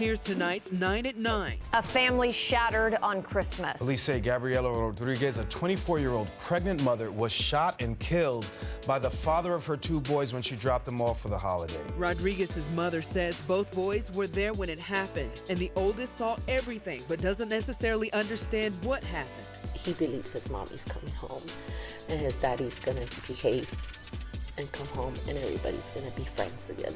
Here's tonight's 9 at 9. A family shattered on Christmas. Police say Gabriela Rodriguez, a 24-year-old pregnant mother, was shot and killed by the father of her two boys when she dropped them off for the holiday. Rodriguez's mother says both boys were there when it happened, and the oldest saw everything but doesn't necessarily understand what happened. He believes his mommy's coming home and his daddy's gonna behave and come home and everybody's gonna be friends again.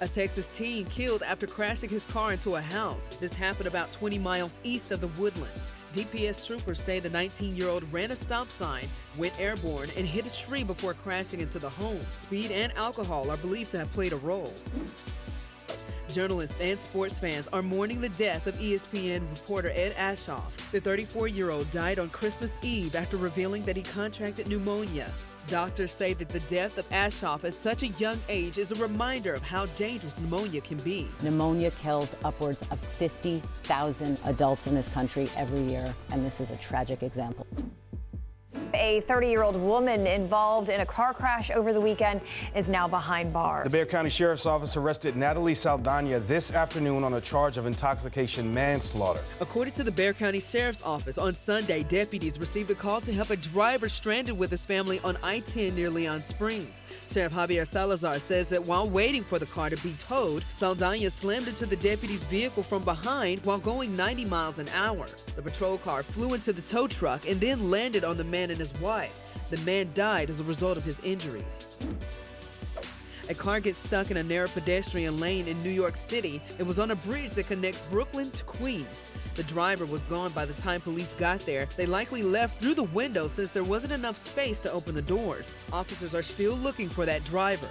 A Texas teen killed after crashing his car into a house. This happened about 20 miles east of the Woodlands. DPS troopers say the 19-year-old ran a stop sign, went airborne, and hit a tree before crashing into the home. Speed and alcohol are believed to have played a role. Journalists and sports fans are mourning the death of ESPN reporter Ed Ashoff. The 34-year-old died on Christmas Eve after revealing that he contracted pneumonia. Doctors say that the death of Ashoff at such a young age is a reminder of how dangerous pneumonia can be. Pneumonia kills upwards of 50,000 adults in this country every year, and this is a tragic example. A 30-year-old woman involved in a car crash over the weekend is now behind bars. The Bexar County Sheriff's Office arrested Natalie Saldana this afternoon on a charge of intoxication manslaughter. According to the Bexar County Sheriff's Office, on Sunday, deputies received a call to help a driver stranded with his family on I-10 near Leon Springs. Sheriff Javier Salazar says that while waiting for the car to be towed, Saldana slammed into the deputy's vehicle from behind while going 90 miles an hour. The patrol car flew into the tow truck and then landed on the man and his wife. The man died as a result of his injuries. A car gets stuck in a narrow pedestrian lane in New York City. It was on a bridge that connects Brooklyn to Queens. The driver was gone by the time police got there. They likely left through the window since there wasn't enough space to open the doors. Officers are still looking for that driver.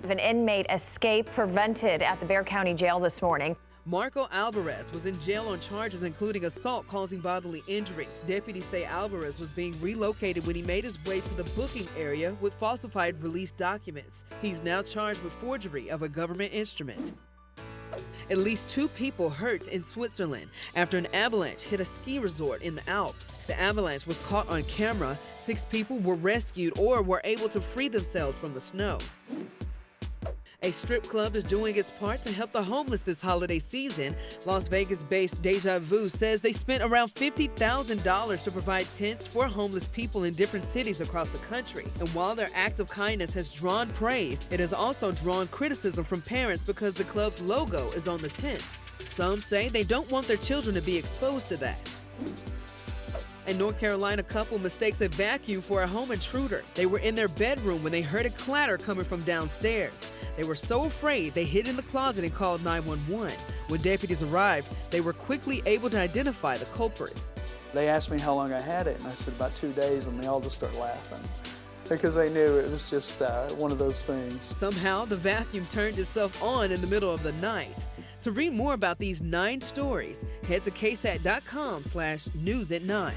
An inmate escape prevented at the Bexar County Jail this morning. Marco Alvarez was in jail on charges including assault causing bodily injury. Deputies say Alvarez was being relocated when he made his way to the booking area with falsified release documents. He's now charged with forgery of a government instrument. At least 2 people hurt in Switzerland after an avalanche hit a ski resort in the Alps. The avalanche was caught on camera. 6 people were rescued or were able to free themselves from the snow. A strip club is doing its part to help the homeless this holiday season. Las Vegas-based Deja Vu says they spent around $50,000 to provide tents for homeless people in different cities across the country. And while their act of kindness has drawn praise, it has also drawn criticism from parents because the club's logo is on the tents. Some say they don't want their children to be exposed to that. A North Carolina couple mistakes a vacuum for a home intruder. They were in their bedroom when they heard a clatter coming from downstairs. They were so afraid they hid in the closet and called 911. When deputies arrived, they were quickly able to identify the culprit. They asked me how long I had it, and I said about 2 days, and they all just started laughing because they knew it was just one of those things. Somehow, the vacuum turned itself on in the middle of the night. To read more about these 9 stories, head to ksat.com/news at 9.